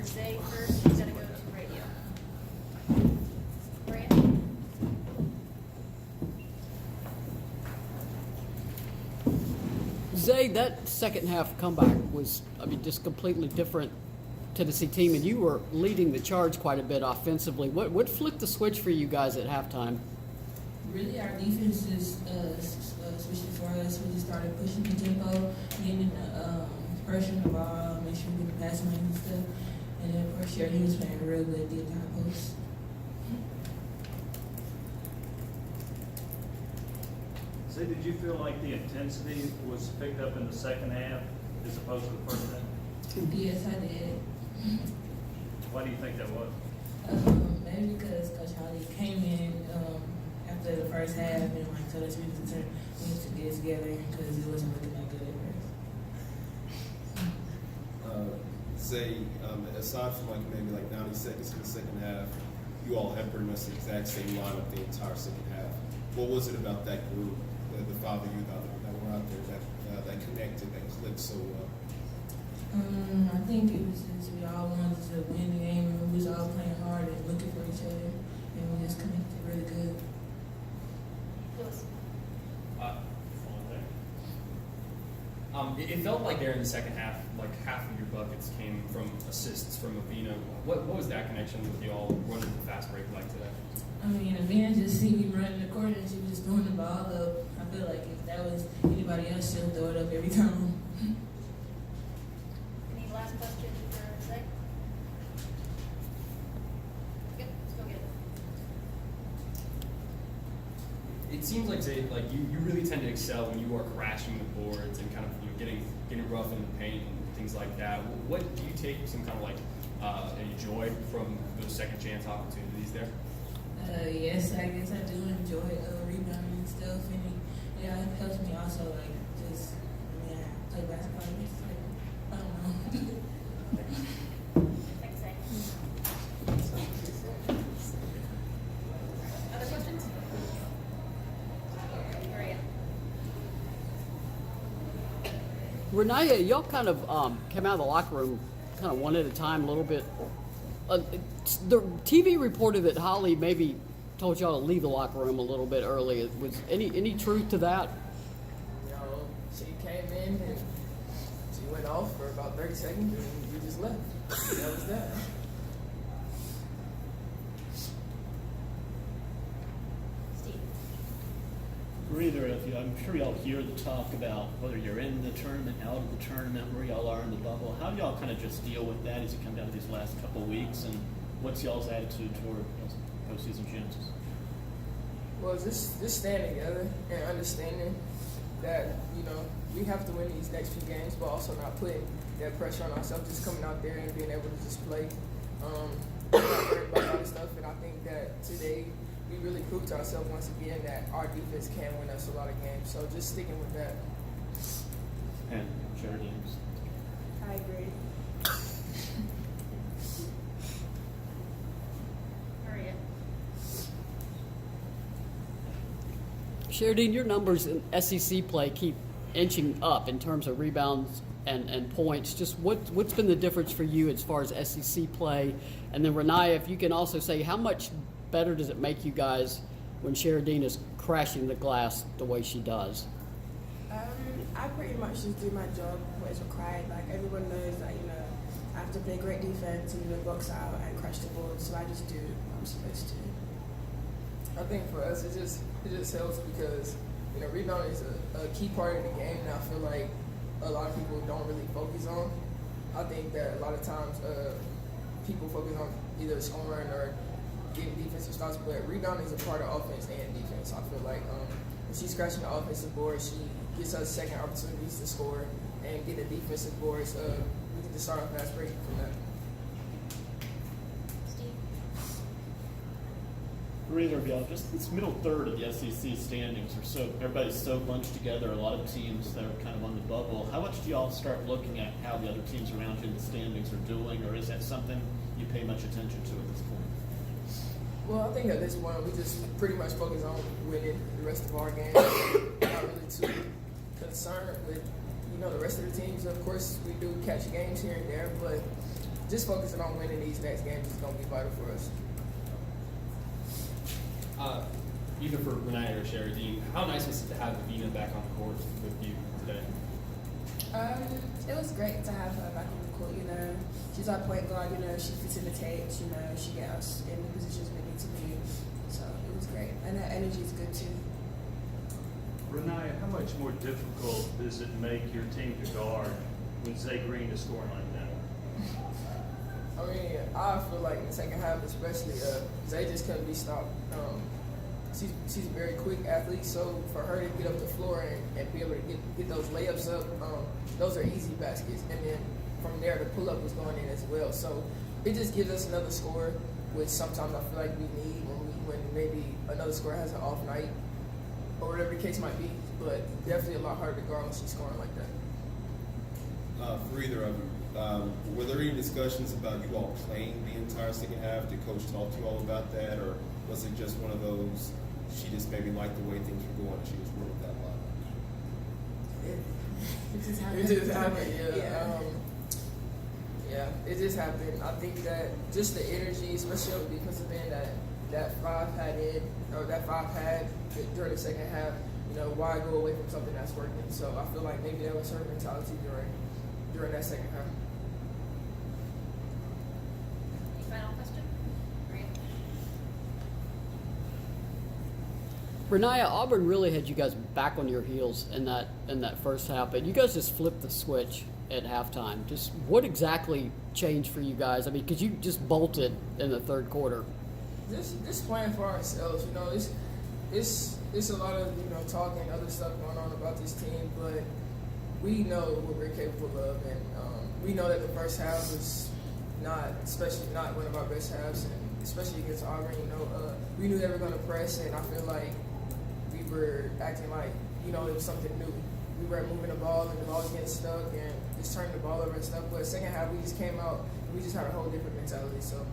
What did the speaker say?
for Zaay first. He's got to go to radio. Rennia? Zaay, that second half comeback was, I mean, just completely different Tennessee team, and you were leading the charge quite a bit offensively. What flipped the switch for you guys at halftime? Really, our defense just switched it for us. We just started pushing the tempo, getting the pressure on the ball, make sure we get the pass lane and stuff. And then for sure, he was playing real good, did the high post. So did you feel like the intensity was picked up in the second half as opposed to the first half? Yes, I did. Why do you think that was? Maybe because Coach Holly came in after the first half and told us we need to get it together because it wasn't looking that good at first. Say, aside from maybe 90 seconds in the second half, you all had pretty much the exact same lineup the entire second half. What was it about that group, the five of you that were out there that connected, that clicked so well? I think it was just we all wanted to win the game and we was all playing hard and looking for each other and we just connected really good. Lewis? It felt like there in the second half, like half of your buckets came from assists from Avina. What was that connection with you all running the fast break like today? I mean, Avina just see me running the court and she was just throwing the ball up. I feel like if that was anybody else, she'll throw it up every time. Any last question for Zaay? Good, let's go get it. It seems like Zayd, like you really tend to excel when you are crashing the boards and kind of getting rough in the paint and things like that. What do you take some kind of any joy from those second chance opportunities there? Yes, I guess I do enjoy rebounding and stuff, and it helps me also just I play basketball. Just, I don't know. Thanks, Zaay. Other questions? Rennia? Rennia, y'all kind of came out of the locker room kind of one at a time a little bit. The TV reported that Holly maybe told y'all to leave the locker room a little bit early. Was any truth to that? She came in and she went off for about 30 seconds and we just left. That was that. Steve? For either of you, I'm sure y'all hear the talk about whether you're in the tournament, out of the tournament, where y'all are in the bubble. How do y'all kind of just deal with that as you come down to these last couple of weeks, and what's y'all's attitude toward postseason chances? Well, just staying together and understanding that, we have to win these next few games, but also not putting that pressure on ourselves, just coming out there and being able to just play. Not worried about all this stuff, and I think that today we really proved to ourselves once again that our defense can win us a lot of games. So just sticking with that. And Cheridene. I agree. Maria? Cheridene, your numbers in SEC play keep inching up in terms of rebounds and points. Just what's been the difference for you as far as SEC play? And then Rennia, if you can also say how much better does it make you guys when Cheridene is crashing the glass the way she does? I pretty much just do my job, what is required. Like everyone knows that, I have to play great defense and box out and crash the board, so I just do what I'm supposed to. I think for us, it just helps because, rebounding is a key part of the game that I feel like a lot of people don't really focus on. I think that a lot of times people focus on either scoring or getting defensive stops, but rebounding is a part of offense and defense. I feel like when she's crashing the offensive board, she gets us second opportunities to score and get the defensive boards. We can just start off fast break from that. Steve? For either of y'all, just this middle third of the SEC standings everybody's so bunched together, a lot of teams that are kind of on the bubble. How much do y'all start looking at how the other teams around you in the standings are doing, or is that something you pay much attention to at this point? Well, I think at this point we just pretty much focus on winning the rest of our games. Not really too concerned with the rest of the teams. Of course, we do catch games here and there, but just focusing on winning these next games is going to be vital for us. Either for Rennia or Cheridene, how nice was it to have Avina back on the court with you today? It was great to have her back on the court. You know, she's our point guard. You know, she facilitates. You know, she gets us in the positions we need to be. So it was great, and her energy is good too. Rennia, how much more difficult does it make your team to guard when Zaay Green is scoring like that? I mean, I feel like in the second half, especially, Zay just couldn't be stopped. She's a very quick athlete, so for her to get up the floor and be able to get those layups up, those are easy baskets. And then from there, the pull-up was going in as well. So it just gives us another score, which sometimes I feel like we need when maybe another scorer has an off night or whatever the case might be. But definitely a lot harder to guard when she's scoring like that. For either of you, were there any discussions about you all playing the entire second half? Did Coach talk to you all about that, or was it just one of those, she just maybe liked the way things were going and she was worried that lot? It just happened. It just happened, yeah. Yeah. It just happened. I think that just the energy, especially on the defensive end, that five had during the second half, you know, why go away from something that's working? So I feel like maybe that was her mentality during that second half. Any final question? Maria? Rennia, Auburn really had you guys back on your heels in that first half, but you guys just flipped the switch at halftime. Just what exactly changed for you guys? I mean, because you just bolted in the third quarter. Just playing for ourselves, you know. It's a lot of, you know, talking and other stuff going on about this team, but we know what we're capable of, and we know that the first half was especially not one of our best halves, and especially against Auburn. You know, we knew they were going to press, and I feel like we were acting like, you know, it was something new. We weren't moving the ball, and the ball was getting stuck, and just turning the ball over and stuff. But second half, we just came out, and we just had a whole different mentality. So